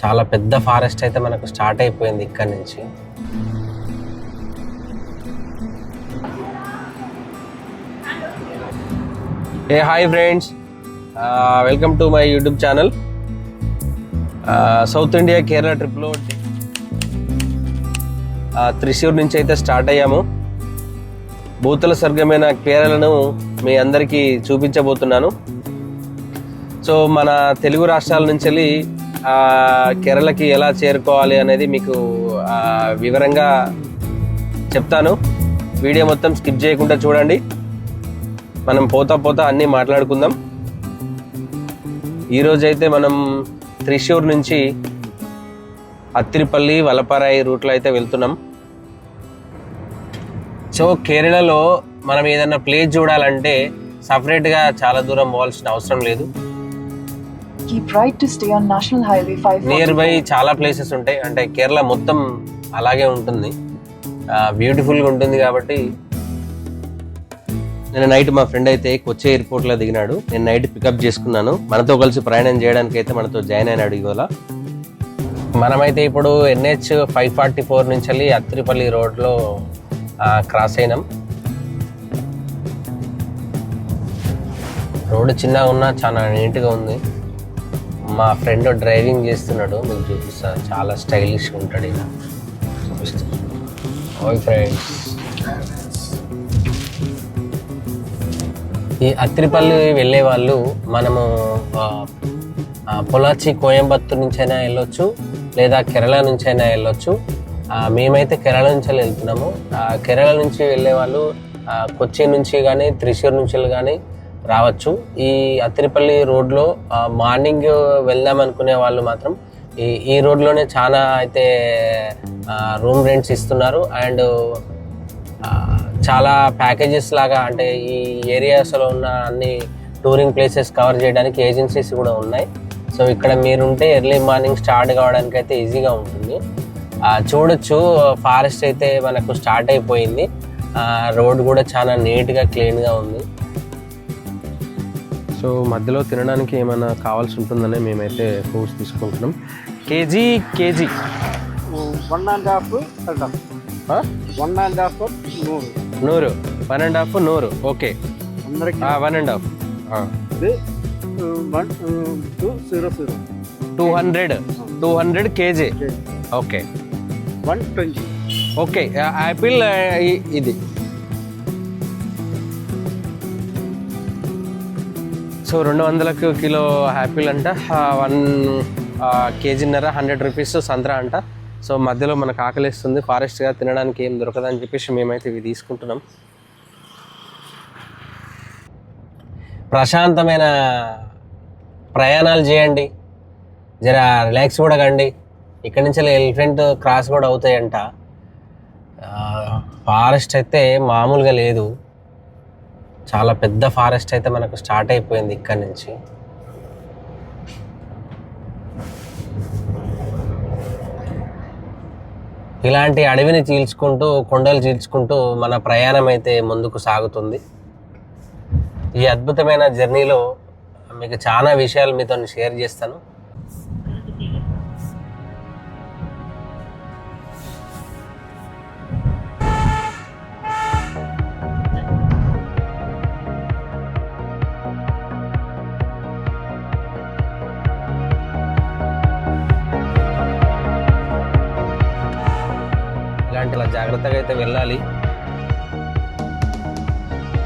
చాలా పెద్ద ఫారెస్ట్ అయితే మనకు స్టార్ట్ అయిపోయింది ఇక్కడ నుంచి. ఏ hi friends, welcome to my YouTube channel. South India Kerala ట్రిప్లో త్రిశూర్ నుంచి అయితే స్టార్ట్ అయ్యాము. భూతల స్వర్గమైన కేరళను మీ అందరికీ చూపించబోతున్నాను. సో మన తెలుగు రాష్ట్రాల నుంచి వెళ్ళి కేరళకి ఎలా చేరుకోవాలి అనేది మీకు వివరంగా చెప్తాను. వీడియో మొత్తం స్కిప్ చేయకుండా చూడండి. మనం పోతా అన్నీ మాట్లాడుకుందాం. ఈరోజైతే మనం త్రిశూర్ నుంచి అత్తిరిపల్లి వలపరాయి రూట్లో అయితే వెళ్తున్నాం. సో కేరళలో మనం ఏదైనా ప్లేస్ చూడాలంటే సపరేట్గా చాలా దూరం పోవాల్సిన అవసరం లేదు. నియర్ బై చాలా ప్లేసెస్ ఉంటాయి. అంటే కేరళ మొత్తం అలాగే ఉంటుంది, బ్యూటిఫుల్గా ఉంటుంది. కాబట్టి నేను నైట్ మా ఫ్రెండ్ అయితే కొచ్చి ఎయిర్పోర్ట్లో దిగినాడు. నేను నైట్ పికప్ చేసుకున్నాను. మనతో కలిసి ప్రయాణం చేయడానికి అయితే మనతో జాయిన్ అయినాడు. ఇవాళ మనమైతే ఇప్పుడు NH 544 నుంచి వెళ్ళి అత్తిరిపల్లి రోడ్లో క్రాస్ అయినాం. రోడ్డు చిన్నగా ఉన్నా చాలా నీట్గా ఉంది. మా ఫ్రెండ్ డ్రైవింగ్ చేస్తున్నాడు, మీకు చూపిస్తాను. చాలా స్టైలిష్గా ఉంటాడు. ఇలా చూపిస్తాను. ఓయ్ ఫ్రెండ్స్, ఈ అత్తిరిపల్లి వెళ్ళే వాళ్ళు మనము పొలాచి కోయంబత్తూర్ నుంచి అయినా వెళ్ళొచ్చు, లేదా కేరళ నుంచి అయినా వెళ్ళొచ్చు. మేమైతే కేరళ నుంచి వెళ్తున్నాము. కేరళ నుంచి వెళ్ళే వాళ్ళు కొచ్చి నుంచి కానీ త్రిశూర్ నుంచి కానీ రావచ్చు. ఈ అత్తిరిపల్లి రోడ్లో మార్నింగ్ వెళ్దాం అనుకునే వాళ్ళు మాత్రం ఈ రోడ్లోనే చాలా అయితే రూమ్ రెంట్స్ ఇస్తున్నారు. అండ్ చాలా ప్యాకేజెస్ లాగా, అంటే ఈ ఏరియాస్లో ఉన్న అన్ని టూరింగ్ ప్లేసెస్ కవర్ చేయడానికి ఏజెన్సీస్ కూడా ఉన్నాయి. సో ఇక్కడ మీరుంటే ఎర్లీ మార్నింగ్ స్టార్ట్ కావడానికి అయితే ఈజీగా ఉంటుంది. చూడొచ్చు, ఫారెస్ట్ అయితే మనకు స్టార్ట్ అయిపోయింది. రోడ్ కూడా చాలా నీట్గా క్లీన్గా ఉంది. సో మధ్యలో తినడానికి ఏమైనా కావాల్సి ఉంటుందని మేమైతే ఫ్రూట్స్ తీసుకుంటున్నాం. KG 1.5 1.5 1.5 okay. 1.5 200 KG okay. 120 okay. Apple ఇది. సో 200 కిలో యాపిల్ అంట, 1 కేజీన్నర 100 రూపీస్ సంత్రా అంట. సో మధ్యలో మనకు ఆకలిస్తుంది, ఫారెస్ట్గా తినడానికి ఏం దొరకదని చెప్పేసి మేమైతే ఇవి తీసుకుంటున్నాం. ప్రశాంతమైన ప్రయాణాలు చేయండి, జర రిలాక్స్ కూడా కండి. ఇక్కడి నుంచి ఎలిఫెంట్ క్రాస్ కూడా అవుతాయంట. ఫారెస్ట్ అయితే మామూలుగా లేదు, చాలా పెద్ద ఫారెస్ట్ అయితే మనకు స్టార్ట్ అయిపోయింది ఇక్కడ నుంచి. ఇలాంటి అడవిని చీల్చుకుంటూ, కొండలు చీల్చుకుంటూ మన ప్రయాణం అయితే ముందుకు సాగుతుంది. ఈ అద్భుతమైన జర్నీలో మీకు చాలా విషయాలు మీతో షేర్ చేస్తాను. ఇలా జాగ్రత్తగా అయితే వెళ్ళాలి,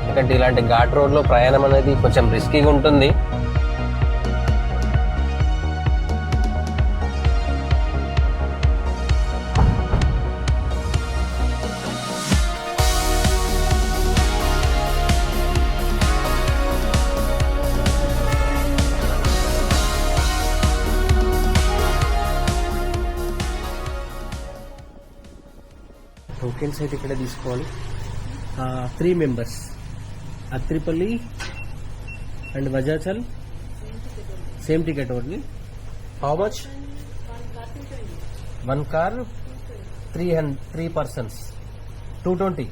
ఎందుకంటే ఇలాంటి ఘాట్ రోడ్లో ప్రయాణం అనేది కొంచెం రిస్కీగా ఉంటుంది. టోకెన్స్ అయితే ఇక్కడే తీసుకోవాలి. 3 members Athirappilly and Vazhachal same ticket only. How much? 1 car 3 persons 220.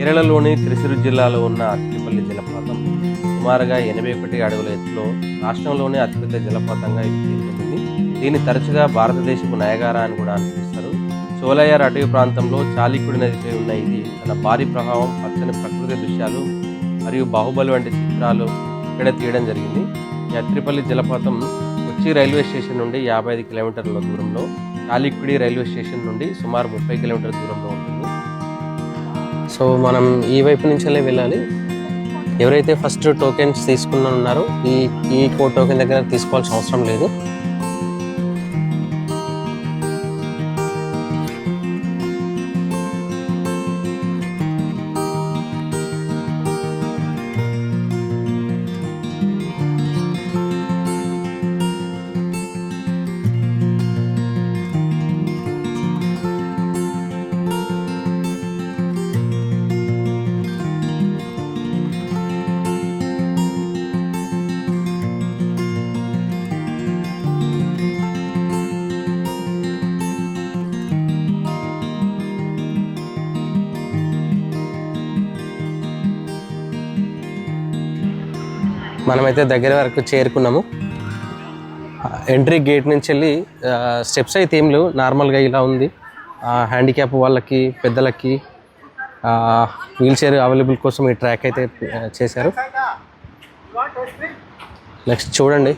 కేరళలోని త్రిశూర్ జిల్లాలో ఉన్న అత్తిపల్లి జలపాతం సుమారుగా 81 అడుగుల ఎత్తులో రాష్ట్రంలోనే అతిపెద్ద జలపాతంగా ఇది పేరుపొందింది. దీన్ని తరచుగా భారతదేశపు నయగారా అని కూడా పిలుస్తారు. షోలయార్ అటవీ ప్రాంతంలో చాలికుడి నదిపై ఉన్న ఇది తన భారీ ప్రభావం, పచ్చని ప్రకృతి దృశ్యాలు మరియు బాహుబలి వంటి చిత్రాలు ఇక్కడ తీయడం జరిగింది. ఈ అత్తిపల్లి జలపాతం కొచ్చి రైల్వే స్టేషన్ నుండి 55 కిలోమీటర్ల దూరంలో, చాలికుడి రైల్వే స్టేషన్ నుండి సుమారు 30 కిలోమీటర్ల దూరంలో ఉంటుంది. సో మనం ఈ వైపు నుంచెల్లే వెళ్ళాలి. ఎవరైతే ఫస్ట్ టోకెన్స్ తీసుకున్న ఉన్నారో ఈ టోకెన్ దగ్గర తీసుకోవాల్సిన అవసరం లేదు. మనమైతే దగ్గర వరకు చేరుకున్నాము. ఎంట్రీ గేట్ నుంచి వెళ్ళి స్టెప్స్ అయితే ఏం లేవు, నార్మల్గా ఇలా ఉంది. హ్యాండిక్యాప్ వాళ్ళకి, పెద్దలకి వీల్ చైర్ అవైలబుల్ కోసం ఈ ట్రాక్ అయితే చేశారు. నెక్స్ట్ చూడండి,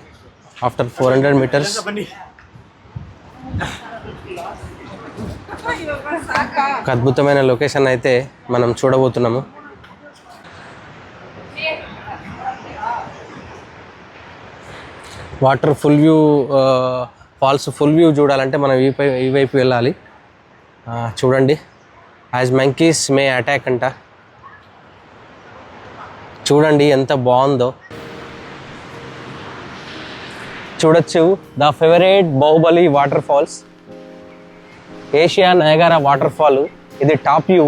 ఆఫ్టర్ 400 మీటర్స్ ఒక అద్భుతమైన లొకేషన్ అయితే మనం చూడబోతున్నాము. Water full view, falls full view చూడాలంటే మనం ఈ వైపు వెళ్ళాలి. చూడండి, యాజ్ మంకీస్ మే అటాక్ అంట. చూడండి ఎంత బాగుందో. చూడొచ్చు the favourite Baahubali water falls, Asia Niagara water fall. ఇది టాప్ వ్యూ.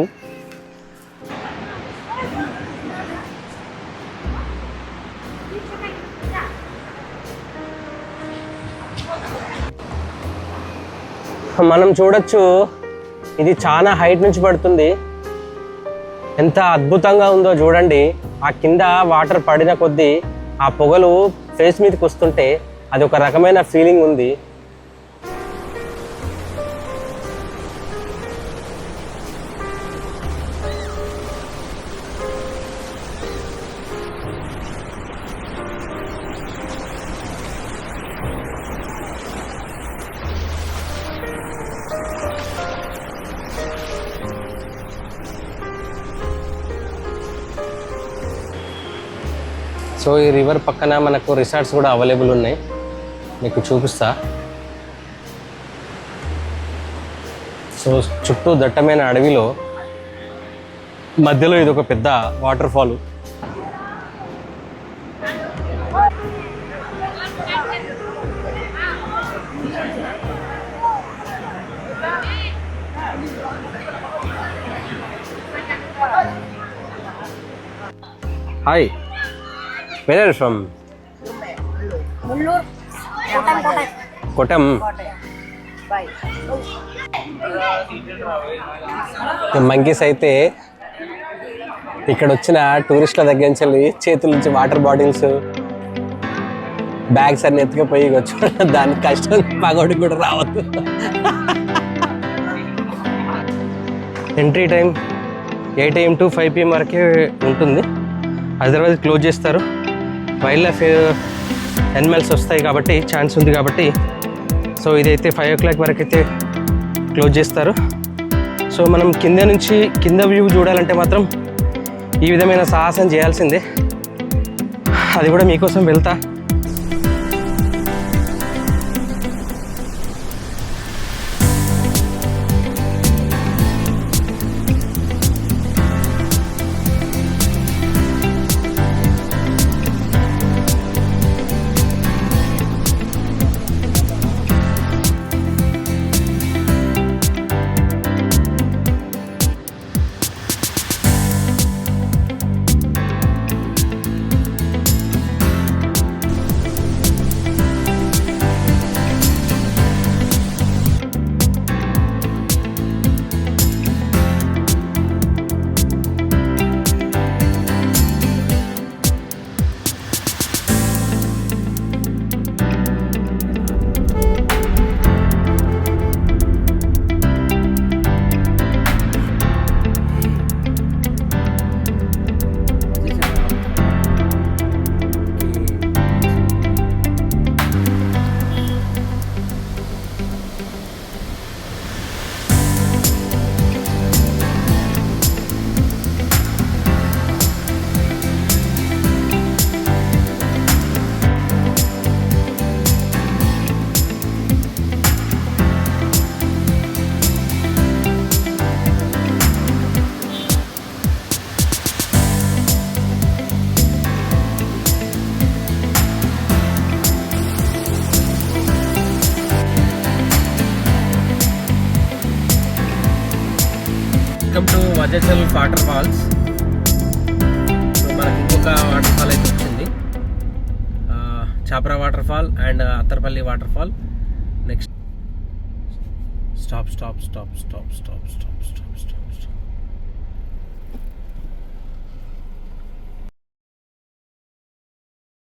మనం చూడొచ్చు, ఇది చాలా హైట్ నుంచి పడుతుంది. ఎంత అద్భుతంగా ఉందో చూడండి. ఆ కింద వాటర్ పడిన కొద్దీ ఆ పొగలు ఫేస్ మీదకి వస్తుంటే అది ఒక రకమైన ఫీలింగ్ ఉంది. సో ఈ రివర్ పక్కన మనకు రిసార్ట్స్ కూడా అవైలబుల్ ఉన్నాయి, మీకు చూపిస్తా. సో చుట్టూ దట్టమైన అడవిలో మధ్యలో ఇది ఒక పెద్ద water fall. Hi, where are you from? Mullur, Kotam. Monkeys అయితే ఇక్కడ వచ్చిన టూరిస్టుల దగ్గర నుంచి వెళ్ళి చేతుల నుంచి వాటర్ బాటిల్స్, బ్యాగ్స్ అన్ని ఎత్తుకుపోయి వచ్చి దానికి కష్టం పగోడికి కూడా రావద్దు. Entry time 8 AM to 5 PM వరకే ఉంటుంది, అదర్వైజ్ క్లోజ్ చేస్తారు. వైల్డ్ లైఫ్ యానిమల్స్ వస్తాయి కాబట్టి ఛాన్స్ ఉంది కాబట్టి. సో ఇదైతే 5 o'clock వరకు అయితే క్లోజ్ చేస్తారు. సో మనం కింద వ్యూ చూడాలంటే మాత్రం ఈ విధమైన సాహసం చేయాల్సిందే. అది కూడా మీకోసం వెళ్తా. Welcome to Vazhachal waterfalls. So మనకి ఇంకొక వాటర్ ఫాల్ అయితే వచ్చింది, Chapra waterfall and Athirappilly waterfall. Next stop stop stop stop stop stop stop stop stop